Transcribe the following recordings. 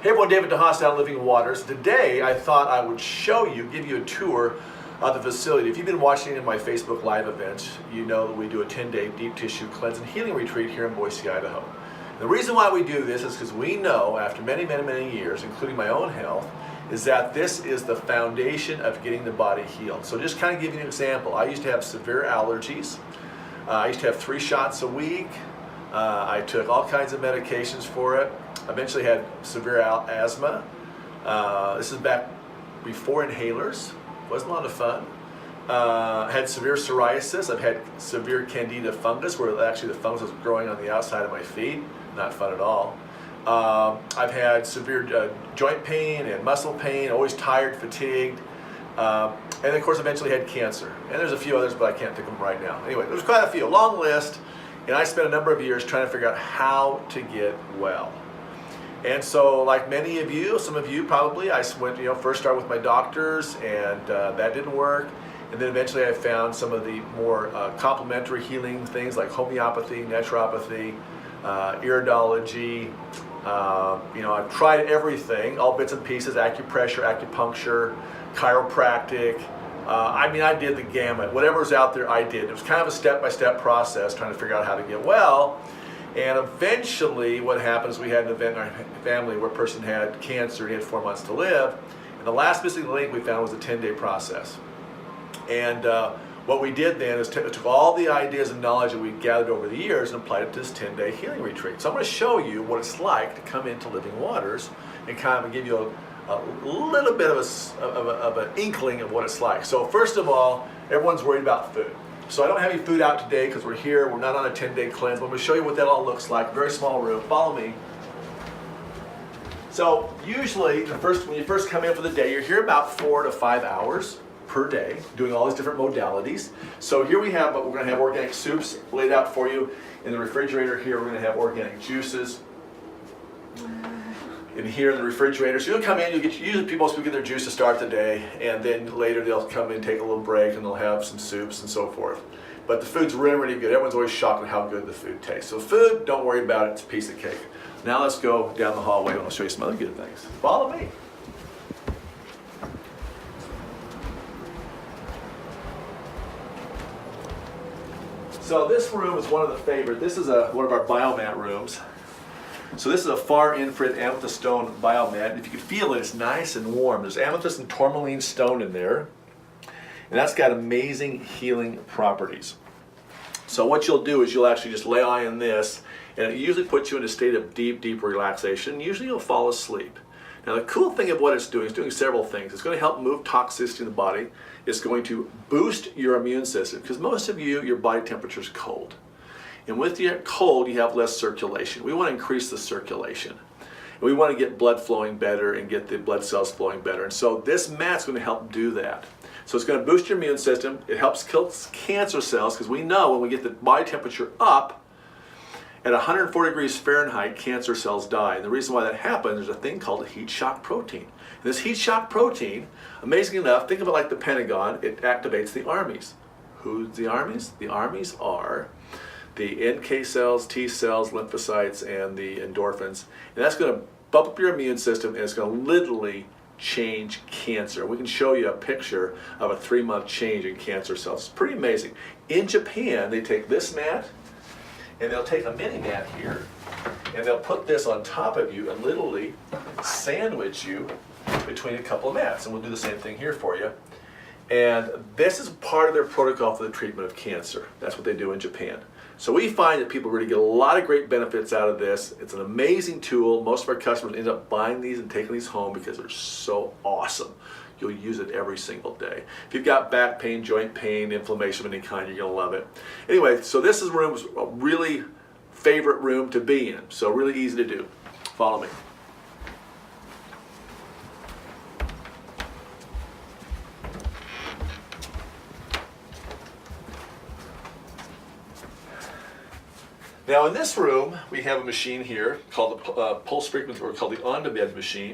Hey everyone, David DeHaas down at Living Waters. Today I thought I would show you, give you a tour of the facility. If you've been watching in my Facebook Live events, you know that we do a 10-day deep tissue cleanse and healing retreat here in Boise, Idaho. And the reason why we do this is because we know after many years, including my own health, is that this is the foundation of getting the body healed. So just kind of give you an example. I used to have severe allergies. I used to have 3 shots a week. I took all kinds of medications for it. Eventually had severe asthma. This is back before inhalers. Wasn't a lot of fun. Had severe psoriasis. I've had severe candida fungus, where actually the fungus was growing on the outside of my feet. Not fun at all. I've had severe joint pain and muscle pain, always tired, fatigued. And of course eventually had cancer. And there's a few others, but I can't think of them right now. Anyway, there's quite a few, long list. And I spent a number of years trying to figure out how to get well. And so, like many of you, some of you probably, I went, first started with my doctors, and that didn't work. And then eventually I found some of the more complementary healing things like homeopathy, naturopathy, iridology. I've tried everything, all bits and pieces, acupressure, acupuncture, chiropractic. I did the gamut. Whatever's out there, I did. It was kind of a step-by-step process trying to figure out how to get well. And eventually what happens, we had an event in our family where a person had cancer, he had 4 months to live. And the last missing link we found was a 10-day process. And what we did then is took all the ideas and knowledge that we gathered over the years and applied it to this 10-day healing retreat. So I'm going to show you what it's like to come into Living Waters and kind of give you a little bit of an inkling of what it's like. So first of all, everyone's worried about food. So I don't have any food out today because we're here. We're not on a 10-day cleanse. But I'm going to show you what that all looks like. Very small room. Follow me. So usually, when you first come in for the day, you're here about 4 to 5 hours per day, doing all these different modalities. So here we have, we're going to have organic soups laid out for you. In the refrigerator here, we're going to have organic juices. In here in the refrigerator. So you'll come in, usually most people get their juice to start the day, and then later they'll come in, take a little break, and they'll have some soups and so forth. But the food's really good. Everyone's always shocked at how good the food tastes. So food, don't worry about it, it's a piece of cake. Now let's go down the hallway and I'll show you some other good things. Follow me. So this room is one of the favorite. This is one of our biomat rooms. So this is a far infrared amethyst stone biomat, and if you can feel it, it's nice and warm. There's amethyst and tourmaline stone in there, and that's got amazing healing properties. So what you'll do is you'll actually just lay on this, and it usually puts you in a state of deep relaxation. Usually you'll fall asleep. Now the cool thing of what it's doing several things. It's going to help move toxicity in the body. It's going to boost your immune system, because most of you, your body temperature is cold. And with your cold, you have less circulation. We want to increase the circulation. And we want to get blood flowing better and get the blood cells flowing better. And so this mat's going to help do that. So it's going to boost your immune system. It helps kill cancer cells, because we know when we get the body temperature up at 104 degrees Fahrenheit, cancer cells die. And the reason why that happens, there's a thing called a heat shock protein. And this heat shock protein, amazingly enough, think of it like the Pentagon, it activates the armies. Who's the armies? The armies are the NK cells, T cells, lymphocytes, and the endorphins. And that's going to bump up your immune system, and it's going to literally change cancer. We can show you a picture of a 3-month change in cancer cells. It's pretty amazing. In Japan, they take this mat, and they'll take a mini mat here, and they'll put this on top of you and literally sandwich you between a couple of mats. And we'll do the same thing here for you. And this is part of their protocol for the treatment of cancer. That's what they do in Japan. So we find that people really get a lot of great benefits out of this. It's an amazing tool. Most of our customers end up buying these and taking these home because they're so awesome. You'll use it every single day. If you've got back pain, joint pain, inflammation of any kind, you're gonna love it. Anyway, so this is a really favorite room to be in. So really easy to do. Follow me. Now in this room, we have a machine here called the pulse frequency, or called the on-demand machine.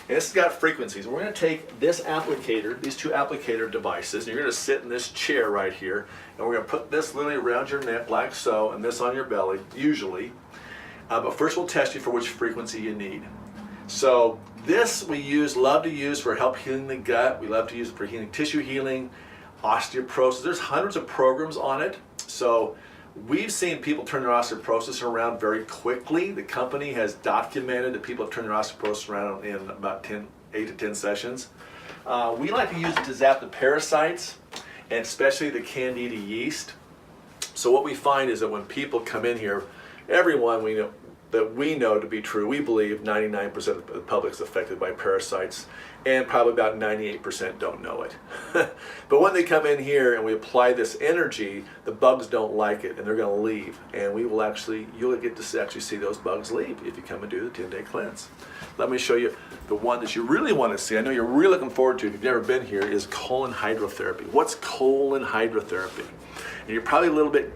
And this has got frequencies. We're going to take this applicator, these 2 applicator devices, and you're going to sit in this chair right here, and we're going to put this literally around your neck like so, and this on your belly, usually. But first we'll test you for which frequency you need. So this we love to use for help healing the gut. We love to use it for healing tissue healing, osteoporosis. There's hundreds of programs on it. So we've seen people turn their osteoporosis around very quickly. The company has documented that people have turned their osteoporosis around in about 8 to 10 sessions. We like to use it to zap the parasites, and especially the candida yeast. So what we find is that when people come in here, everyone we know to be true, we believe 99% of the public is affected by parasites, and probably about 98% don't know it. But when they come in here and we apply this energy, the bugs don't like it and they're going to leave. And you'll get to actually see those bugs leave if you come and do the 10-day cleanse. Let me show you the one that you really want to see. I know you're really looking forward to, if you've never been here, is colon hydrotherapy. What's colon hydrotherapy? And you're probably a little bit,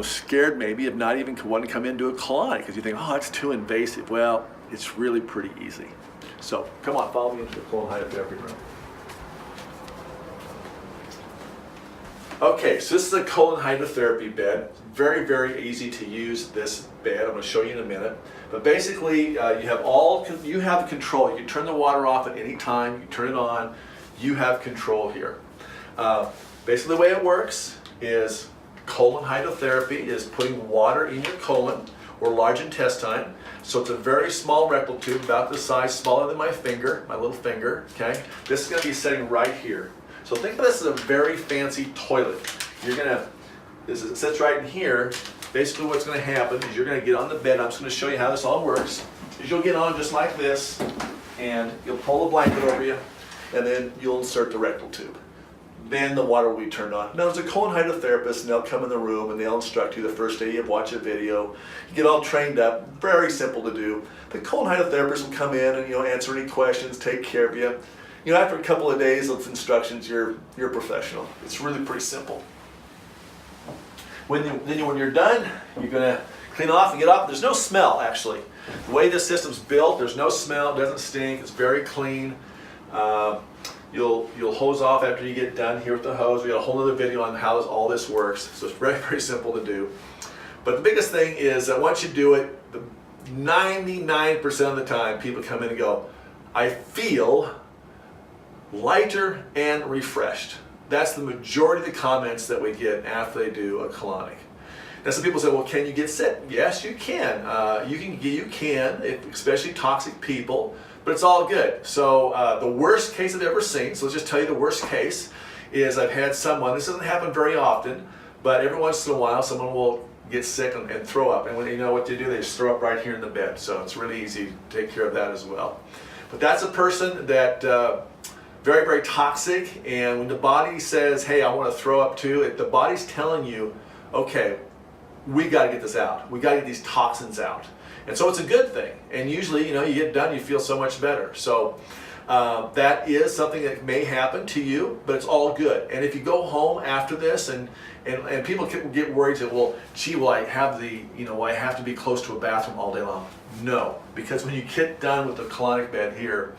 scared maybe of not even wanting to come into a colonic because you think, oh, that's too invasive. Well, it's really pretty easy. So come on, follow me into the colon hydrotherapy room. Okay, so this is a colon hydrotherapy bed. Very, very easy to use this bed. I'm going to show you in a minute. But basically, you have the control. You can turn the water off at any time. You turn it on. You have control here. Basically, the way it works is colon hydrotherapy is putting water in your colon or large intestine. So it's a very small rectal tube, about the size, smaller than my little finger, okay? This is going to be sitting right here. So think of this as a very fancy toilet. It sits right in here. Basically what's going to happen is you're going to get on the bed. I'm just going to show you how this all works. You'll get on just like this, and you'll pull a blanket over you, and then you'll insert the rectal tube. Then the water will be turned on. Now there's a colon hydrotherapist, and they'll come in the room and they'll instruct you the first day you watch a video. You get all trained up, very simple to do. The colon hydrotherapist will come in and answer any questions, take care of you. After a couple of days of instructions, you're a professional. It's really pretty simple. When you're done, you're gonna clean off and get off. There's no smell actually. The way this system's built, there's no smell, it doesn't stink, it's very clean. You'll hose off after you get done here with the hose. We got a whole other video on how all this works. So it's very, very simple to do. But the biggest thing is that once you do it, 99% of the time people come in and go, I feel lighter and refreshed. That's the majority of the comments that we get after they do a colonic. Now some people say, well, can you get sick? Yes, you can. You can, especially toxic people. But it's all good. So the worst case I've ever seen, so let's just tell you the worst case, is I've had someone, this doesn't happen very often, but every once in a while someone will get sick and throw up. And when you know what to do, they just throw up right here in the bed. So it's really easy to take care of that as well. But that's a person that, very, very toxic, and when the body says, hey, I want to throw up too, the body's telling you, okay, we got to get this out. We got to get these toxins out. And so it's a good thing. And usually, you get done, you feel so much better. So that is something that may happen to you, but it's all good. And if you go home after this, and people can get worried, say, well, gee, will I have I have to be close to a bathroom all day long? No, because when you get done with the colonic bed here,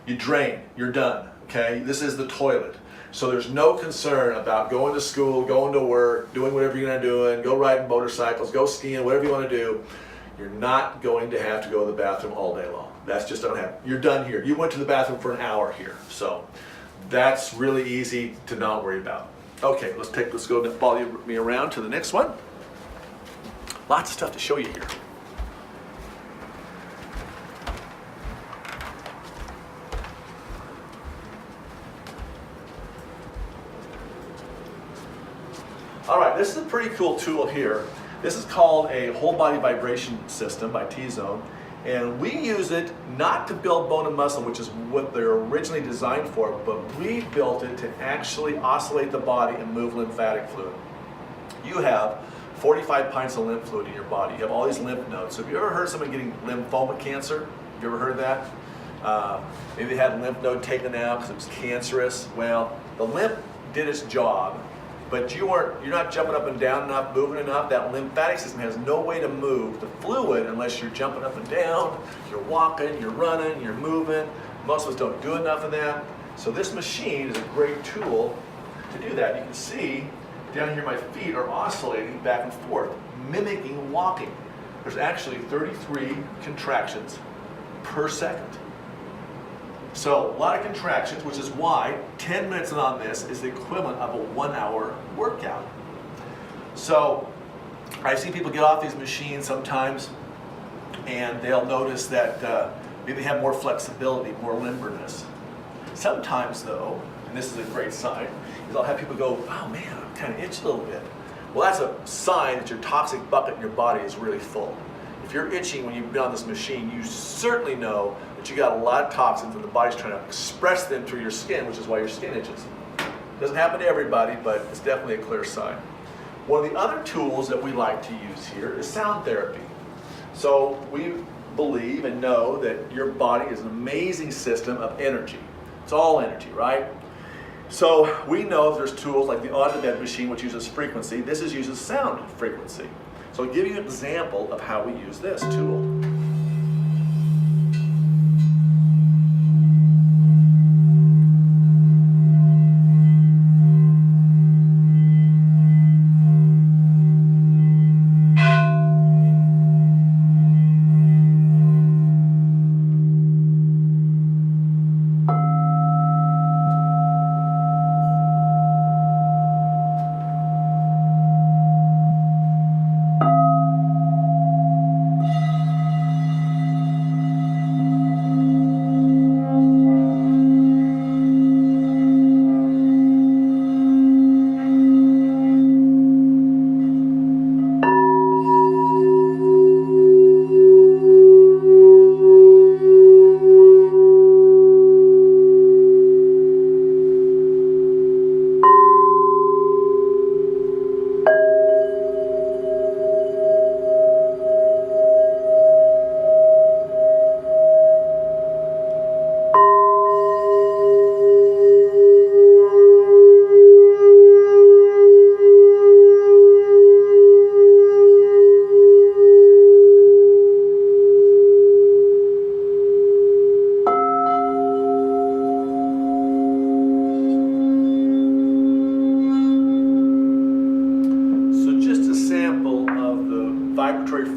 you drain, you're done, okay? This is the toilet. So there's no concern about going to school, going to work, doing whatever you're gonna do, and go riding motorcycles, go skiing, whatever you wanna do. You're not going to have to go to the bathroom all day long. That's just not happening. You're done here. You went to the bathroom for an hour here. So that's really easy to not worry about. Okay, let's go and follow me around to the next one. Lots of stuff to show you here. All right, this is a pretty cool tool here. This is called a whole body vibration system by T-Zone, and we use it not to build bone and muscle, which is what they're originally designed for, but we built it to actually oscillate the body and move lymphatic fluid. You have 45 pints of lymph fluid in your body. You have all these lymph nodes. So have you ever heard of someone getting lymphoma cancer? Have you ever heard of that? Maybe they had a lymph node taken out because it was cancerous. Well, the lymph did its job, but you're not jumping up and down enough, moving enough. That lymphatic system has no way to move the fluid unless you're jumping up and down, you're walking, you're running, you're moving. Most of us don't do enough of that. So this machine is a great tool to do that. You can see down here my feet are oscillating back and forth, mimicking walking. there's actually 33 contractions per second. So a lot of contractions, which is why 10 minutes on this is the equivalent of a 1-hour workout. So I've seen people get off these machines sometimes and they'll notice that maybe they have more flexibility, more limberness. Sometimes though, and this is a great sign, is I'll have people go, oh man, I'm kind of itchy a little bit. Well, that's a sign that your toxic bucket in your body is really full. If you're itching when you've been on this machine, you certainly know that you got a lot of toxins and the body's trying to express them through your skin, which is why your skin itches. Doesn't happen to everybody, but it's definitely a clear sign. One of the other tools that we like to use here is sound therapy. So we believe and know that your body is an amazing system of energy. It's all energy, right? So we know there's tools like the on-the-bed machine, which uses frequency. This uses sound frequency. So I'll give you an example of how we use this tool.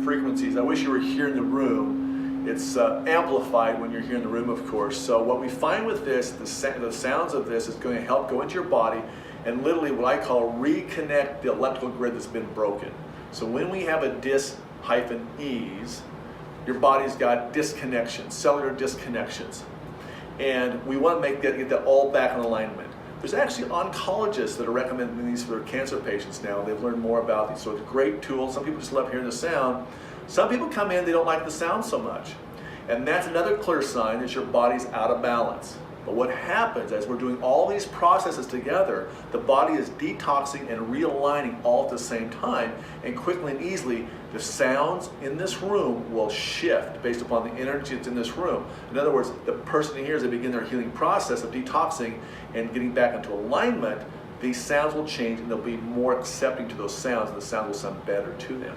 Frequencies. I wish you were here in the room. It's amplified when you're here in the room, of course. So what we find with this, the sounds of this is going to help go into your body and literally what I call reconnect the electrical grid that's been broken. So when we have a dis-ease, your body's got disconnections, cellular disconnections. And we want to get that all back in alignment. There's actually oncologists that are recommending these for their cancer patients now. They've learned more about these. So it's a great tool. Some people just love hearing the sound. Some people come in, they don't like the sound so much. And that's another clear sign that your body's out of balance. But what happens as we're doing all these processes together, the body is detoxing and realigning all at the same time, and quickly and easily, the sounds in this room will shift based upon the energy that's in this room. In other words, the person here, as they begin their healing process of detoxing and getting back into alignment, these sounds will change and they'll be more accepting to those sounds, and the sound will sound better to them.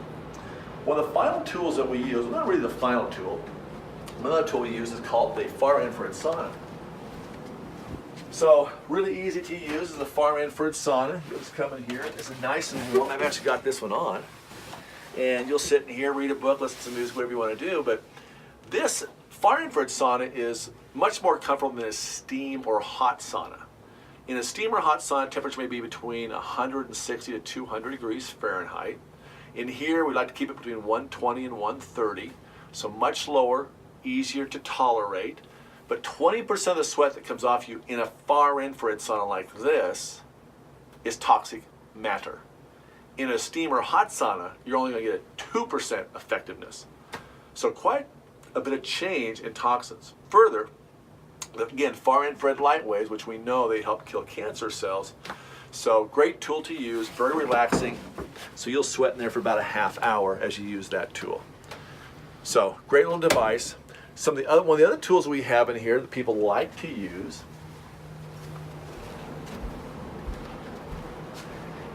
One of the final tools that we use, well, not really the final tool, another tool we use is called the Far Infrared Sauna. So really easy to use is the Far Infrared Sauna. You'll just come in here. It's nice and warm. I've actually got this one on. And you'll sit in here, read a book, listen to music, whatever you want to do. But this Far Infrared Sauna is much more comfortable than a steam or hot sauna. In a steam or hot sauna, temperature may be between 160 to 200 degrees Fahrenheit. In here, we like to keep it between 120 and 130, so much lower, easier to tolerate. But 20% of the sweat that comes off you in a far infrared sauna like this is toxic matter. In a steam or hot sauna, you're only going to get a 2% effectiveness. So quite a bit of change in toxins. Further, again, far infrared light waves, which we know they help kill cancer cells. So great tool to use, very relaxing. So you'll sweat in there for about a half hour as you use that tool. So great little device. One of the other tools we have in here that people like to use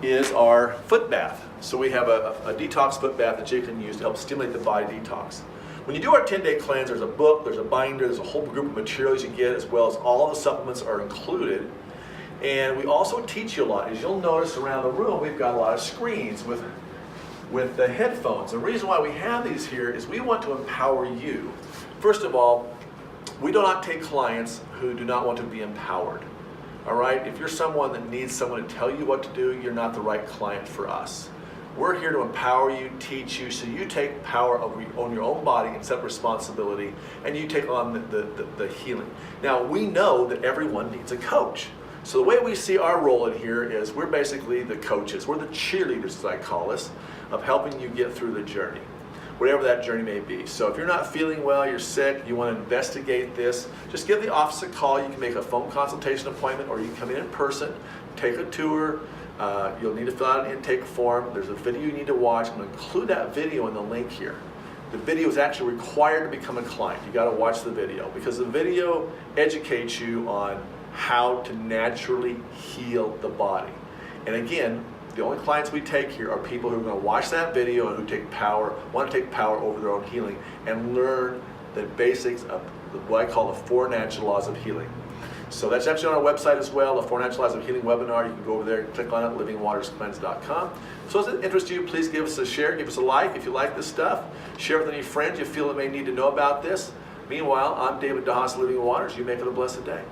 is our foot bath. So we have a detox foot bath that you can use to help stimulate the body detox. When you do our 10-day cleanse, there's a book, there's a binder, there's a whole group of materials you get, as well as all the supplements are included. And we also teach you a lot. As you'll notice around the room, we've got a lot of screens with with the headphones. The reason why we have these here is we want to empower you. First of all, we do not take clients who do not want to be empowered. All right, if you're someone that needs someone to tell you what to do, you're not the right client for us. We're here to empower you, teach you, so you take power on your own body and accept responsibility, and you take on the healing. Now, we know that everyone needs a coach. So the way we see our role in here is we're basically the coaches. We're the cheerleaders, as I call us, of helping you get through the journey, whatever that journey may be. So if you're not feeling well, you're sick, you want to investigate this, just give the office a call. You can make a phone consultation appointment, or you can come in person, take a tour. You'll need to fill out an intake form. There's a video you need to watch. I'm going to include that video in the link here. The video is actually required to become a client. You got to watch the video, because the video educates you on how to naturally heal the body. And again, the only clients we take here are people who are going to watch that video and who want to take power over their own healing and learn the basics of what I call the 4 natural laws of healing. So that's actually on our website as well, the 4 Natural Laws of Healing webinar. You can go over there and click on it, livingwaterscleanse.com. So if it interests you, please give us a share, give us a like if you like this stuff. Share with any friends you feel that may need to know about this. Meanwhile, I'm David DeHaas, Living Waters. You make it a blessed day.